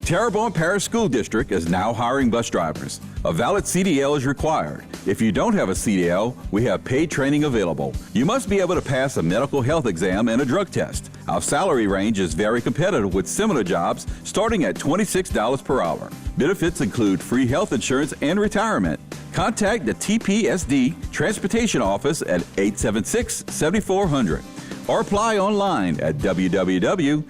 Terrebonne Parish School District is now hiring bus drivers. A valid CDL is required. If you don't have a CDL, we have paid training available. You must be able to pass a medical health exam and a drug test. Our salary range is very competitive with similar jobs starting at $26 per hour. Benefits include free health insurance and retirement. Contact the TPSD Transportation Office at 876-7400 or apply online at www.tpsd.org.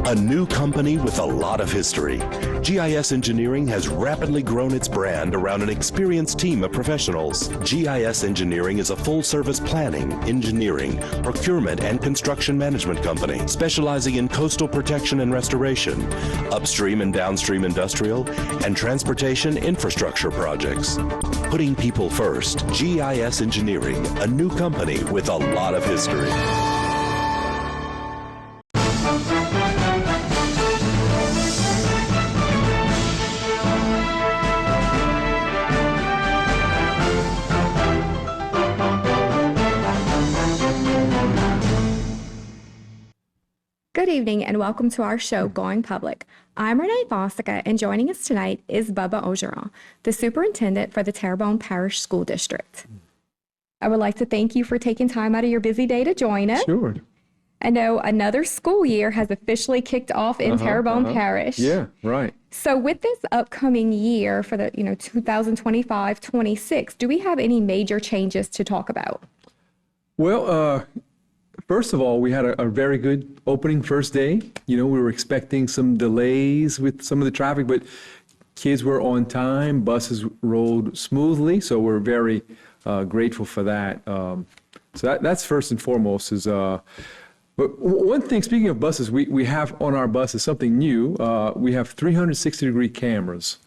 A new company with a lot of history. GIS Engineering has rapidly grown its brand around an experienced team of professionals. GIS Engineering is a full-service planning, engineering, procurement, and construction management company specializing in coastal protection and restoration, upstream and downstream industrial, and transportation infrastructure projects. Putting people first, GIS Engineering, a new company with a lot of history. Good evening and welcome to our show, Going Public. I'm Renee Fossica, and joining us tonight is Bubba Orgeron, the Superintendent for the Terrebonne Parish School District. I would like to thank you for taking time out of your busy day to join us. Sure. I know another school year has officially kicked off in Terrebonne Parish. Yeah, right. So with this upcoming year for the 2025-26, do we have any major changes to talk about? Well, first of all, we had a very good opening first day. We were expecting some delays with some of the traffic, but kids were on time, buses rolled smoothly, so we're very grateful for that. So that's first and foremost. But one thing, speaking of buses, we have on our buses something new. We have 360-degree cameras.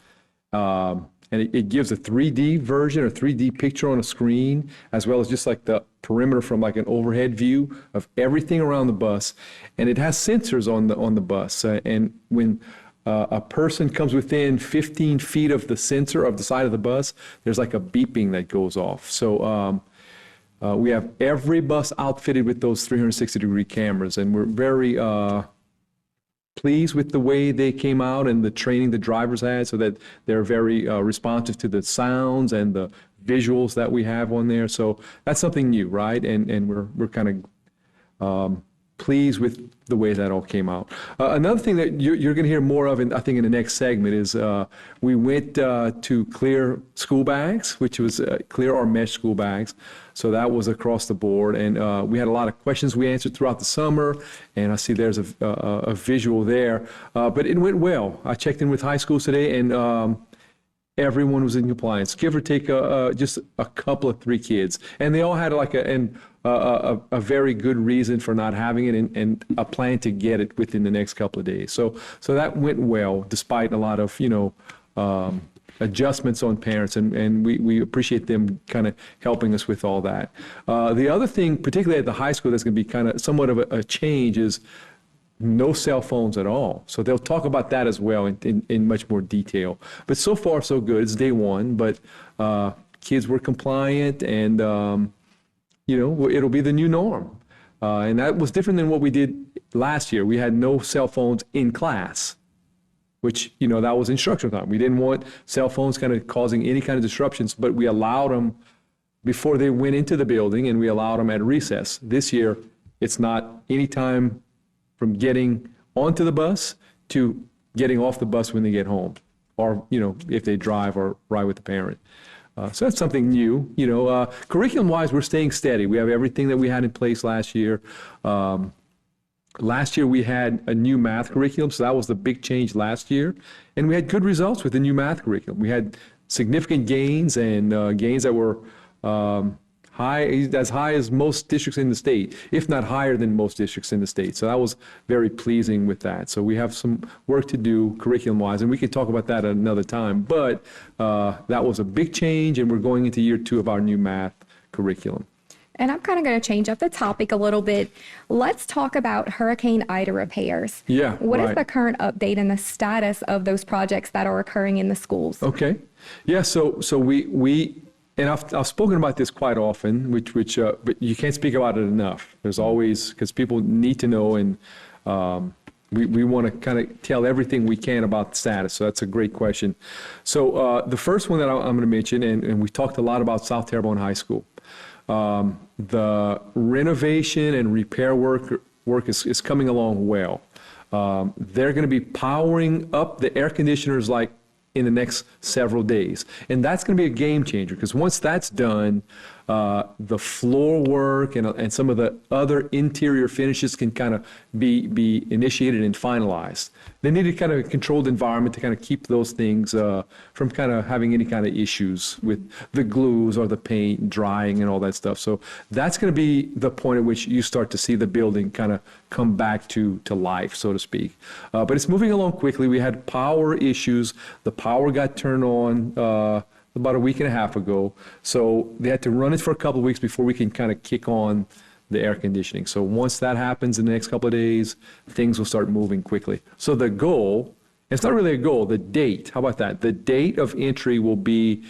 And it gives a 3D version or 3D picture on a screen, as well as just like the perimeter from like an overhead view of everything around the bus. And it has sensors on the bus. And when a person comes within 15 feet of the sensor of the side of the bus, there's like a beeping that goes off. So we have every bus outfitted with those 360-degree cameras, and we're very pleased with the way they came out and the training the drivers had, so that they're very responsive to the sounds and the visuals that we have on there. So that's something new, right? And we're kind of pleased with the way that all came out. Another thing that you're going to hear more of, I think, in the next segment is we went to clear school bags, which was clear or mesh school bags. So that was across the board, and we had a lot of questions we answered throughout the summer, and I see there's a visual there. But it went well. I checked in with high schools today, and everyone was in compliance, give or take just a couple of 3 kids. And they all had like a very good reason for not having it, and a plan to get it within the next couple of days. So that went well, despite a lot of, adjustments on parents, and we appreciate them kind of helping us with all that. The other thing, particularly at the high school, that's going to be kind of somewhat of a change is no cell phones at all. So they'll talk about that as well in much more detail. But so far, so good. It's day one, but kids were compliant, and it'll be the new norm. And that was different than what we did last year. We had no cell phones in class, which, that was instructional time. We didn't want cell phones kind of causing any kind of disruptions, but we allowed them before they went into the building, and we allowed them at recess. This year, it's not any time from getting onto the bus to getting off the bus when they get home, or, if they drive or ride with the parent. So that's something new. Curriculum-wise, we're staying steady. We have everything that we had in place last year. Last year, we had a new math curriculum, so that was the big change last year. And we had good results with the new math curriculum. We had significant gains, and gains that were as high as most districts in the state, if not higher than most districts in the state. So that was very pleasing with that. So we have some work to do curriculum-wise, and we can talk about that at another time. But that was a big change, and we're going into year 2 of our new math curriculum. And I'm kind of going to change up the topic a little bit. Let's talk about Hurricane Ida repairs. Yeah, What right. is the current update and the status of those projects that are occurring in the schools? Okay. Yeah, so we and I've spoken about this quite often, which but you can't speak about it enough. There's always, because people need to know, and We want to kind of tell everything we can about the status. So that's a great question. So the first one that I'm going to mention, and we talked a lot about South Terrebonne High School. The renovation and repair work is coming along well. They're going to be powering up the air conditioners like in the next several days. And that's going to be a game changer, because once that's done, the floor work and some of the other interior finishes can kind of be initiated and finalized. They need a kind of controlled environment to kind of keep those things from kind of having any kind of issues with the glues or the paint drying and all that stuff. So that's going to be the point at which you start to see the building kind of come back to life, so to speak. But it's moving along quickly. We had power issues. The power got turned on about a week and a half ago. So they had to run it for a couple of weeks before we can kind of kick on the air conditioning. So once that happens in the next couple of days, things will start moving quickly. So the goal, it's not really a goal, the date, how about that? The date of entry will be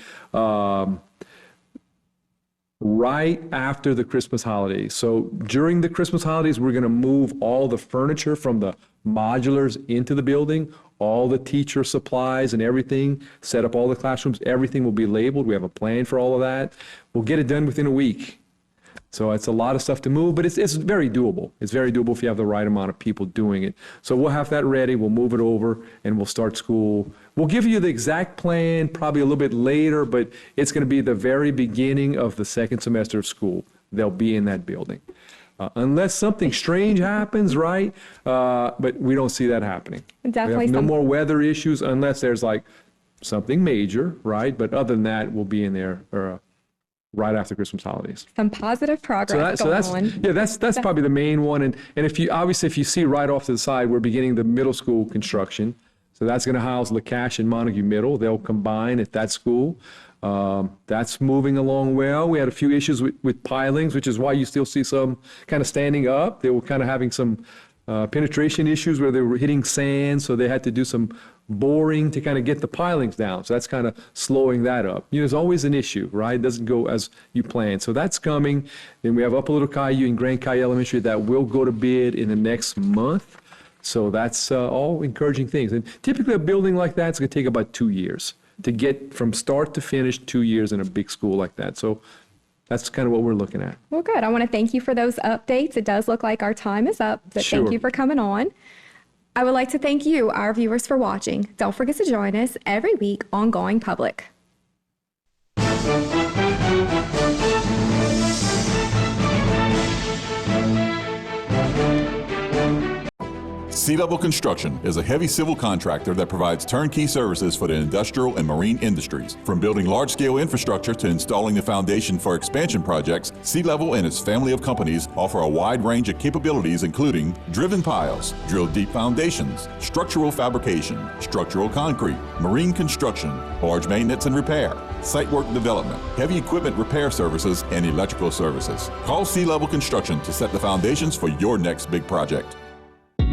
right after the Christmas holidays. So during the Christmas holidays, we're going to move all the furniture from the modulars into the building, all the teacher supplies and everything, set up all the classrooms, everything will be labeled. We have a plan for all of that. We'll get it done within a week. So it's a lot of stuff to move, but it's very doable. It's very doable if you have the right amount of people doing it. So we'll have that ready, we'll move it over, and we'll start school. We'll give you the exact plan probably a little bit later, but it's going to be the very beginning of the second semester of school. They'll be in that building. Unless something strange happens, right? But we don't see that happening. Definitely. We have no more weather issues unless there's like something major, right? But other than that, we'll be in there right after Christmas holidays. Some positive progress going on. Yeah, that's probably the main one. And if you see right off to the side, we're beginning the middle school construction. So that's going to house LaCache and Montague Middle. They'll combine at that school. That's moving along well. We had a few issues with pilings, which is why you still see some kind of standing up. They were kind of having some penetration issues where they were hitting sand, so they had to do some boring to kind of get the pilings down. So that's kind of slowing that up. There's always an issue, right? It doesn't go as you plan. So that's coming. Then we have Upper Little Caillou and Grand Caillou Elementary that will go to bid in the next month. So that's all encouraging things. And typically a building like that's going to take about 2 years to get from start to finish, 2 years in a big school like that. So that's kind of what we're looking at. Well, good. I want to thank you for those updates. It does look like our time is up, but Sure. Thank you for coming on. I would like to thank you, our viewers, for watching. Don't forget to join us every week on Going Public. Sea Level Construction is a heavy civil contractor that provides turnkey services for the industrial and marine industries. From building large-scale infrastructure to installing the foundation for expansion projects, Sea Level and its family of companies offer a wide range of capabilities including driven piles, drill deep foundations, structural fabrication, structural concrete, marine construction, barge maintenance and repair, site work development, heavy equipment repair services, and electrical services. Call Sea Level Construction to set the foundations for your next big project.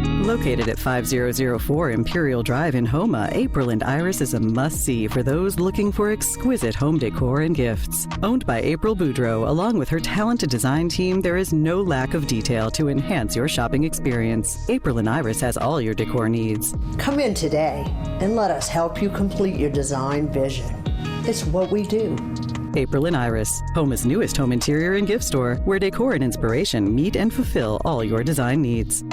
Located at 5004 Imperial Drive in Houma, April and Iris is a must-see for those looking for exquisite home decor and gifts. Owned by April Boudreau, along with her talented design team, there is no lack of detail to enhance your shopping experience. April and Iris has all your decor needs. Come in today and let us help you complete your design vision. It's what we do. April and Iris, Houma's newest home interior and gift store, where decor and inspiration meet and fulfill all your design needs.